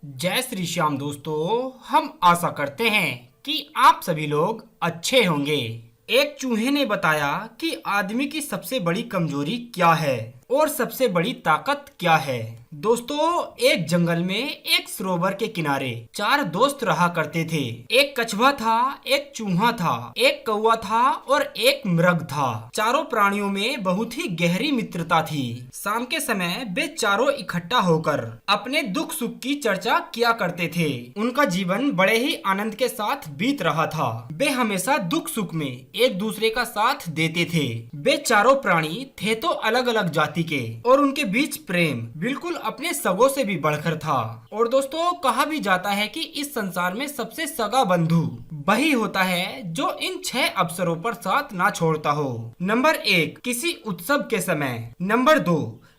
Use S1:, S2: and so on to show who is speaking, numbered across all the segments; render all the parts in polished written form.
S1: जय श्री श्याम दोस्तों। हम आशा करते हैं कि आप सभी लोग अच्छे होंगे। एक चूहे ने बताया कि आदमी की सबसे बड़ी कमजोरी क्या है और सबसे बड़ी ताकत क्या है। दोस्तों, एक जंगल में एक सरोवर के किनारे चार दोस्त रहा करते थे। एक कछुआ था, एक चूहा था, एक कौवा था और एक मृग था। चारों प्राणियों में बहुत ही गहरी मित्रता थी। शाम के समय वे चारों इकट्ठा होकर अपने दुख सुख की चर्चा किया करते थे। उनका जीवन बड़े ही आनंद के साथ बीत रहा था। वे हमेशा दुख सुख में एक दूसरे का साथ देते थे। वे चारों प्राणी थे तो अलग अलग जाति के और उनके बीच प्रेम बिल्कुल अपने सगों से भी बढ़कर था। और दोस्तों, कहा भी जाता है कि इस संसार में सबसे सगा बंधु वही होता है जो इन 6 अवसरों पर साथ ना छोड़ता हो। नंबर 1, किसी उत्सव के समय। नंबर 2,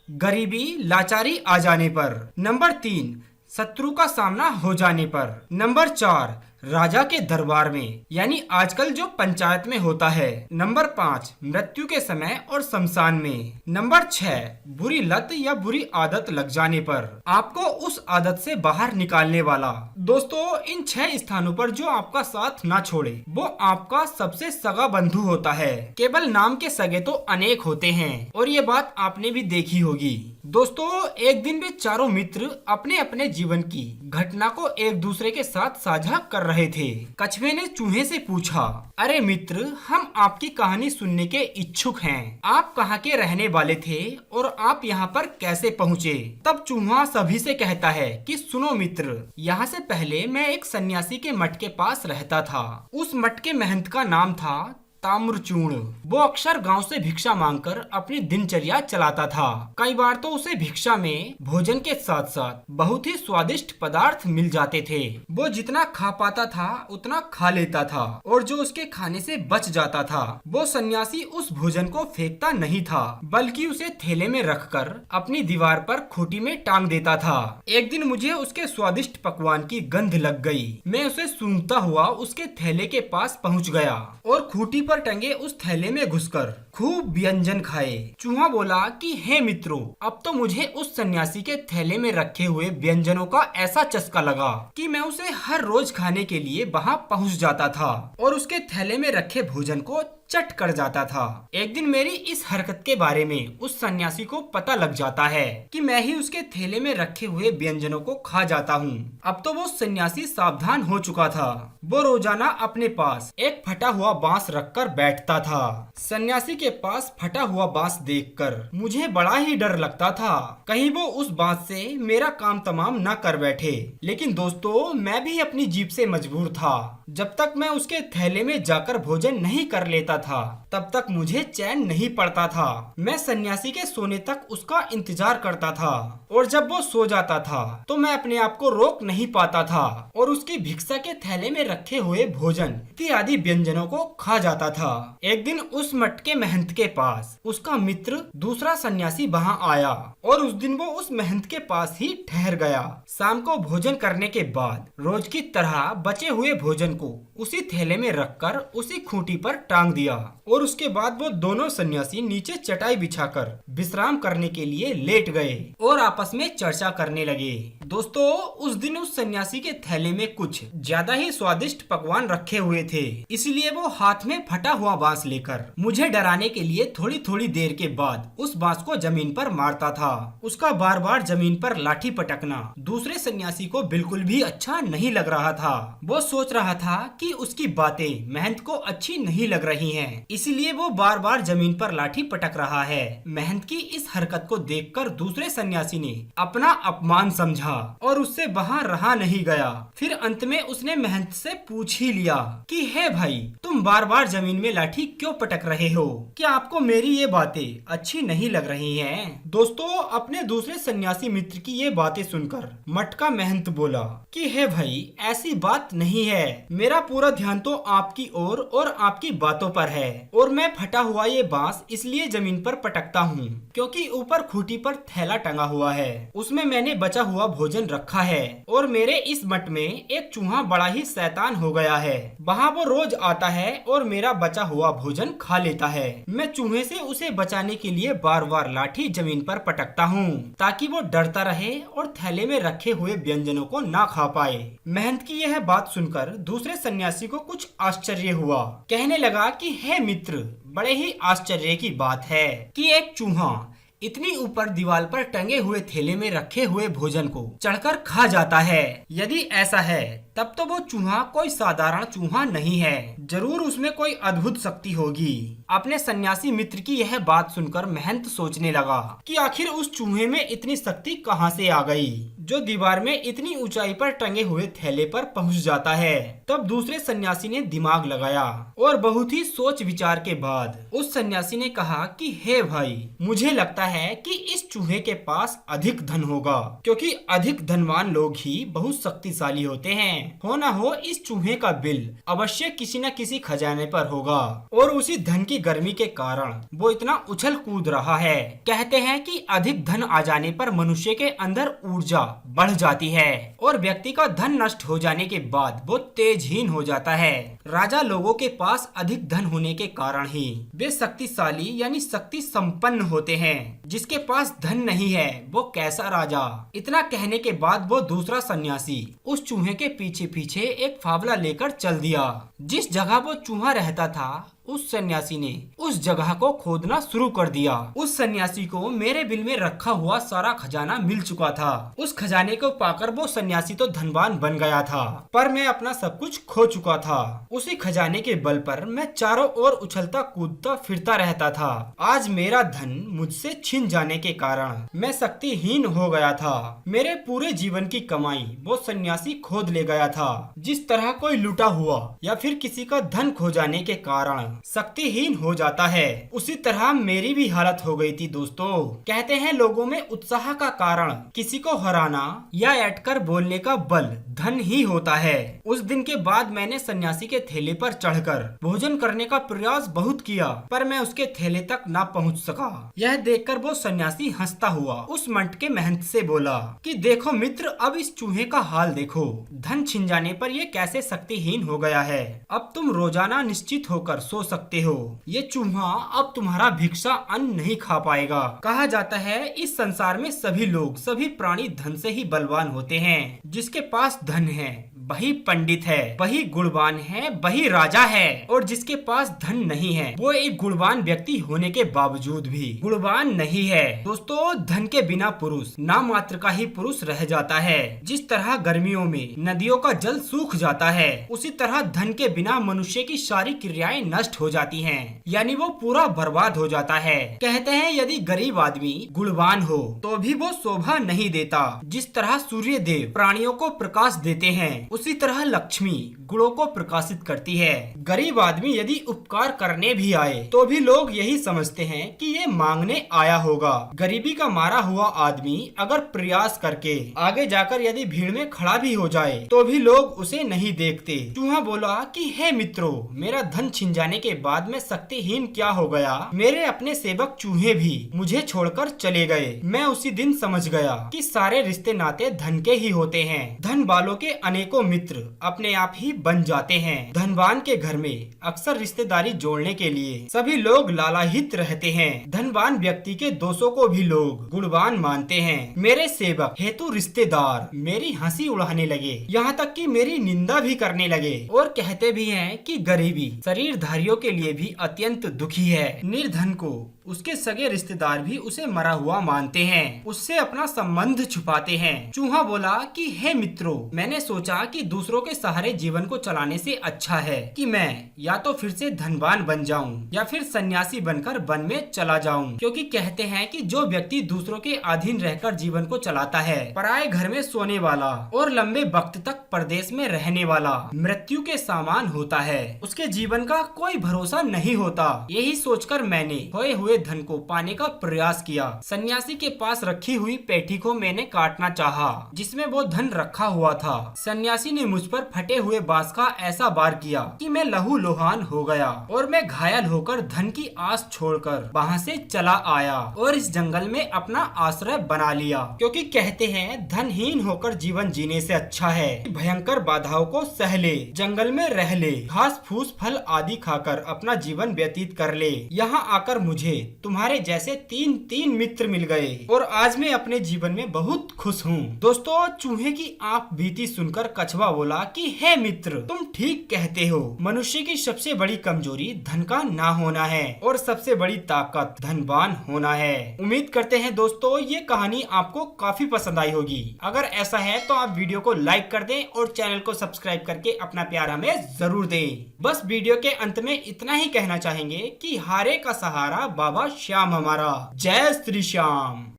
S1: गरीबी लाचारी आ जाने पर। नंबर 3, शत्रु का सामना हो जाने पर। नंबर 4, राजा के दरबार में, यानी आजकल जो पंचायत में होता है। नंबर 5, मृत्यु के समय और शमशान में। नंबर 6, बुरी लत या बुरी आदत लग जाने पर, आपको उस आदत से बाहर निकालने वाला। दोस्तों, इन 6 स्थानों पर जो आपका साथ ना छोड़े वो आपका सबसे सगा बंधु होता है। केवल नाम के सगे तो अनेक होते हैं और ये बात आपने भी देखी होगी। दोस्तों, एक दिन वे चारों मित्र अपने अपने जीवन की घटना को एक दूसरे के साथ साझा कर रहे थे। कछुए ने चूहे से पूछा, अरे मित्र, हम आपकी कहानी सुनने के इच्छुक हैं। आप कहाँ के रहने वाले थे और आप यहाँ पर कैसे पहुँचे? तब चूहा सभी से कहता है कि सुनो मित्र, यहाँ से पहले मैं एक सन्यासी के मठ के पास रहता था। उस मठ के महंत का नाम था ताम्रचूर्ण। वो अक्सर गांव से भिक्षा मांगकर अपनी दिनचर्या चलाता था। कई बार तो उसे भिक्षा में भोजन के साथ साथ बहुत ही स्वादिष्ट पदार्थ मिल जाते थे। वो जितना खा पाता था उतना खा लेता था और जो उसके खाने से बच जाता था वो सन्यासी उस भोजन को फेंकता नहीं था, बल्कि उसे थैले में रखकर अपनी दीवार पर खूंटी में टांग देता था। एक दिन मुझे उसके स्वादिष्ट पकवान की गंध लग गई। मैं उसे सूंघता हुआ उसके थैले के पास पहुंच गया और खूंटी पर टंगे उस थैले में घुसकर खूब व्यंजन खाए। चूहा बोला कि हे मित्रों, अब तो मुझे उस सन्यासी के थैले में रखे हुए व्यंजनों का ऐसा चस्का लगा कि मैं उसे हर रोज खाने के लिए वहां पहुंच जाता था और उसके थैले में रखे भोजन को चट कर जाता था। एक दिन मेरी इस हरकत के बारे में उस सन्यासी को पता लग जाता है कि मैं ही उसके थैले में रखे हुए व्यंजनों को खा जाता हूँ। अब तो वो सन्यासी सावधान हो चुका था। वो रोजाना अपने पास एक फटा हुआ बांस रखकर बैठता था। सन्यासी के पास फटा हुआ बांस देखकर मुझे बड़ा ही डर लगता था, कहीं वो उस बांस से मेरा काम तमाम न कर बैठे। लेकिन दोस्तों, मैं भी अपनी जीभ से मजबूर था। जब तक मैं उसके थैले में जाकर भोजन नहीं कर लेता था तब तक मुझे चैन नहीं पड़ता था। मैं सन्यासी के सोने तक उसका इंतजार करता था और जब वो सो जाता था तो मैं अपने आप को रोक नहीं पाता था और उसकी भिक्षा के थैले में रखे हुए भोजन इत्यादि व्यंजनों को खा जाता था। एक दिन उस मठ के महंत के पास उसका मित्र दूसरा सन्यासी वहां आया और उस दिन वो उस महंत के पास ही ठहर गया। शाम को भोजन करने के बाद रोज की तरह बचे हुए भोजन को उसी थैले में रखकर उसी खूंटी पर टांग दिया और उसके बाद वो दोनों सन्यासी नीचे चटाई बिछाकर विश्राम करने के लिए लेट गए और आपस में चर्चा करने लगे। दोस्तों, उस दिन उस सन्यासी के थैले में कुछ ज्यादा ही स्वादिष्ट पकवान रखे हुए थे, इसलिए वो हाथ में फटा हुआ बांस लेकर मुझे डराने के लिए थोड़ी थोड़ी देर के बाद उस बांस को जमीन पर मारता था। उसका बार बार जमीन पर लाठी पटकना दूसरे सन्यासी को बिल्कुल भी अच्छा नहीं लग रहा था। वो सोच रहा था कि उसकी बातें महंत को अच्छी नहीं लग रही हैं, इसलिए वो बार बार जमीन पर लाठी पटक रहा है। महंत की इस हरकत को देखकर दूसरे सन्यासी ने अपना अपमान समझा और उससे वहां रहा नहीं गया। फिर अंत में उसने महंत से पूछ ही लिया कि हे भाई, तुम बार बार जमीन में लाठी क्यों पटक रहे हो? क्या आपको मेरी ये बातें अच्छी नहीं लग रही हैं? दोस्तों, अपने दूसरे सन्यासी मित्र की ये बातें सुनकर मठ का महंत बोला कि हे भाई, ऐसी बात नहीं है। मेरा पूरा ध्यान तो आपकी ओर और आपकी बातों पर ऊपर है और मैं फटा हुआ ये बांस इसलिए जमीन पर पटकता हूँ क्योंकि ऊपर खूंटी पर थैला टंगा हुआ है, उसमें मैंने बचा हुआ भोजन रखा है और मेरे इस मठ में एक चूहा बड़ा ही शैतान हो गया है। वहाँ वो रोज आता है और मेरा बचा हुआ भोजन खा लेता है। मैं चूहे से उसे बचाने के लिए बार बार लाठी जमीन पर पटकता हूँ ताकि वो डरता रहे और थैले में रखे हुए व्यंजनों को ना खा पाए। महंत की यह बात सुनकर दूसरे सन्यासी को कुछ आश्चर्य हुआ। कहने लगा कि हे मित्र, बड़े ही आश्चर्य की बात है कि एक चूहा इतनी ऊपर दीवार पर टंगे हुए थैले में रखे हुए भोजन को चढ़कर खा जाता है। यदि ऐसा है तब तो वो चूहा कोई साधारण चूहा नहीं है, जरूर उसमें कोई अद्भुत शक्ति होगी। अपने सन्यासी मित्र की यह बात सुनकर महंत सोचने लगा कि आखिर उस चूहे में इतनी शक्ति कहां से आ गई जो दीवार में इतनी ऊंचाई पर टंगे हुए थैले पर पहुंच जाता है। तब दूसरे सन्यासी ने दिमाग लगाया और बहुत ही सोच विचार के बाद उस सन्यासी ने कहा कि हे भाई, मुझे लगता है कि इस चूहे के पास अधिक धन होगा, क्योंकि अधिक धनवान लोग ही बहुत शक्तिशाली होते हैं। हो ना हो इस चूहे का बिल अवश्य किसी न किसी खजाने पर होगा और उसी धन की गर्मी के कारण वो इतना उछल कूद रहा है। कहते हैं कि अधिक धन आ जाने पर मनुष्य के अंदर ऊर्जा बढ़ जाती है और व्यक्ति का धन नष्ट हो जाने के बाद वो तेजहीन हो जाता है। राजा लोगों के पास अधिक धन होने के कारण ही वे शक्तिशाली यानी शक्ति संपन्न होते हैं। जिसके पास धन नहीं है वो कैसा राजा। इतना कहने के बाद वो दूसरा सन्यासी उस चूहे के पीछे पीछे एक फावला लेकर चल दिया। जिस जगह वो चूहा रहता था उस सन्यासी ने उस जगह को खोदना शुरू कर दिया। उस सन्यासी को मेरे बिल में रखा हुआ सारा खजाना मिल चुका था। उस खजाने को पाकर वो सन्यासी तो धनवान बन गया था, पर मैं अपना सब कुछ खो चुका था। उसी खजाने के बल पर मैं चारों ओर उछलता कूदता फिरता रहता था। आज मेरा धन मुझसे छिन जाने के कारण मैं शक्तिहीन हो गया था। मेरे पूरे जीवन की कमाई वो सन्यासी खोद ले गया था। जिस तरह कोई लूटा हुआ या फिर किसी का धन खो जाने के कारण शक्तिहीन हो जाता है, उसी तरह मेरी भी हालत हो गई थी। दोस्तों, कहते हैं लोगों में उत्साह का कारण किसी को हराना या अटकर बोलने का बल धन ही होता है। उस दिन के बाद मैंने सन्यासी के थैले पर चढ़कर भोजन करने का प्रयास बहुत किया, पर मैं उसके थैले तक ना पहुंच सका। यह देखकर वो सन्यासी हंसता हुआ उस मंट के महंत से बोला कि देखो मित्र, अब इस चूहे का हाल देखो। धन छिन जाने पर ये कैसे शक्तिहीन हो गया है। अब तुम रोजाना निश्चित होकर सो सकते हो। ये चूहा अब तुम्हारा भिक्षा अन्न नहीं खा पाएगा। कहा जाता है इस संसार में सभी लोग, सभी प्राणी धन से ही बलवान होते हैं। जिसके पास धन है वही पंडित है, वही गुणवान है, वही राजा है। और जिसके पास धन नहीं है वो एक गुणवान व्यक्ति होने के बावजूद भी गुणवान नहीं है। दोस्तों, धन के बिना पुरुष नाम मात्र का ही पुरुष रह जाता है। जिस तरह गर्मियों में नदियों का जल सूख जाता है, उसी तरह धन के बिना मनुष्य की सारी क्रियाएं नष्ट हो जाती हैं, यानी वो पूरा बर्बाद हो जाता है। कहते हैं यदि गरीब आदमी गुणवान हो तो भी वो शोभा नहीं देता। जिस तरह सूर्य देव प्राणियों को प्रकाश देते हैं, उसी तरह लक्ष्मी गुणों को प्रकाशित करती है। गरीब आदमी यदि उपकार करने भी आए तो भी लोग यही समझते हैं कि ये मांगने आया होगा। गरीबी का मारा हुआ आदमी अगर प्रयास करके आगे जाकर यदि भीड़ में खड़ा भी हो जाए तो भी लोग उसे नहीं देखते। चूहा बोला कि हे मित्रों, मेरा धन छिन जाने के बाद मैं शक्तिहीन क्या हो गया। मेरे अपने सेवक चूहे भी मुझे छोड़कर चले गए। मैं उसी दिन समझ गया कि सारे रिश्ते नाते धन के ही होते हैं। धन वालों के अनेकों मित्र अपने आप ही बन जाते हैं। धनवान के घर में अक्सर रिश्तेदारी जोड़ने के लिए सभी लोग लालायित रहते हैं। धनवान व्यक्ति के दोषों को भी लोग गुणवान मानते हैं। मेरे सेवक हेतु रिश्तेदार मेरी हंसी उड़ाने लगे, यहाँ तक कि मेरी निंदा भी करने लगे और कहते भी हैं कि गरीबी शरीरधारियों के लिए भी अत्यंत दुखी है। निर्धन को उसके सगे रिश्तेदार भी उसे मरा हुआ मानते हैं, उससे अपना संबंध छुपाते हैं। चूहा बोला कि हे मित्रों, मैंने सोचा कि दूसरों के सहारे जीवन को चलाने से अच्छा है कि मैं या तो फिर से धनवान बन जाऊं या फिर सन्यासी बनकर वन में चला जाऊं, क्योंकि कहते हैं कि जो व्यक्ति दूसरों के अधीन रहकर जीवन को चलाता है, पराये घर में सोने वाला और लंबे वक्त तक परदेश में रहने वाला मृत्यु के समान होता है। उसके जीवन का कोई भरोसा नहीं होता। यही सोचकर मैंने खोए हुए धन को पाने का प्रयास किया। सन्यासी के पास रखी हुई पेटी को मैंने काटना चाहा जिसमें वो धन रखा हुआ था। था। सन्यासी ने मुझ पर फटे हुए बांस का ऐसा वार किया कि मैं लहूलुहान हो गया और मैं घायल होकर धन की आस छोड़कर वहाँ से चला आया और इस जंगल में अपना आश्रय बना लिया, क्योंकि कहते हैं धनहीन होकर जीवन जीने से अच्छा है भयंकर बाधाओं को सह ले, जंगल में रह ले, घास फूस फल आदि खाकर अपना जीवन व्यतीत कर ले। यहाँ आकर मुझे तुम्हारे जैसे तीन मित्र मिल गए और आज मैं अपने जीवन में बहुत खुश हूँ। दोस्तों, चूहे की आप बीती सुनकर कछुआ बोला कि हे मित्र, तुम ठीक कहते हो। मनुष्य की सबसे बड़ी कमजोरी धन का ना होना है और सबसे बड़ी ताकत धनवान होना है। उम्मीद करते हैं दोस्तों ये कहानी आपको काफी पसंद आई होगी। अगर ऐसा है तो आप वीडियो को लाइक कर दें और चैनल को सब्सक्राइब करके अपना प्यार हमें जरूर दें। बस वीडियो के अंत में इतना ही कहना चाहेंगे कि हारे का सहारा बाबा श्याम हमारा। जय श्री श्याम।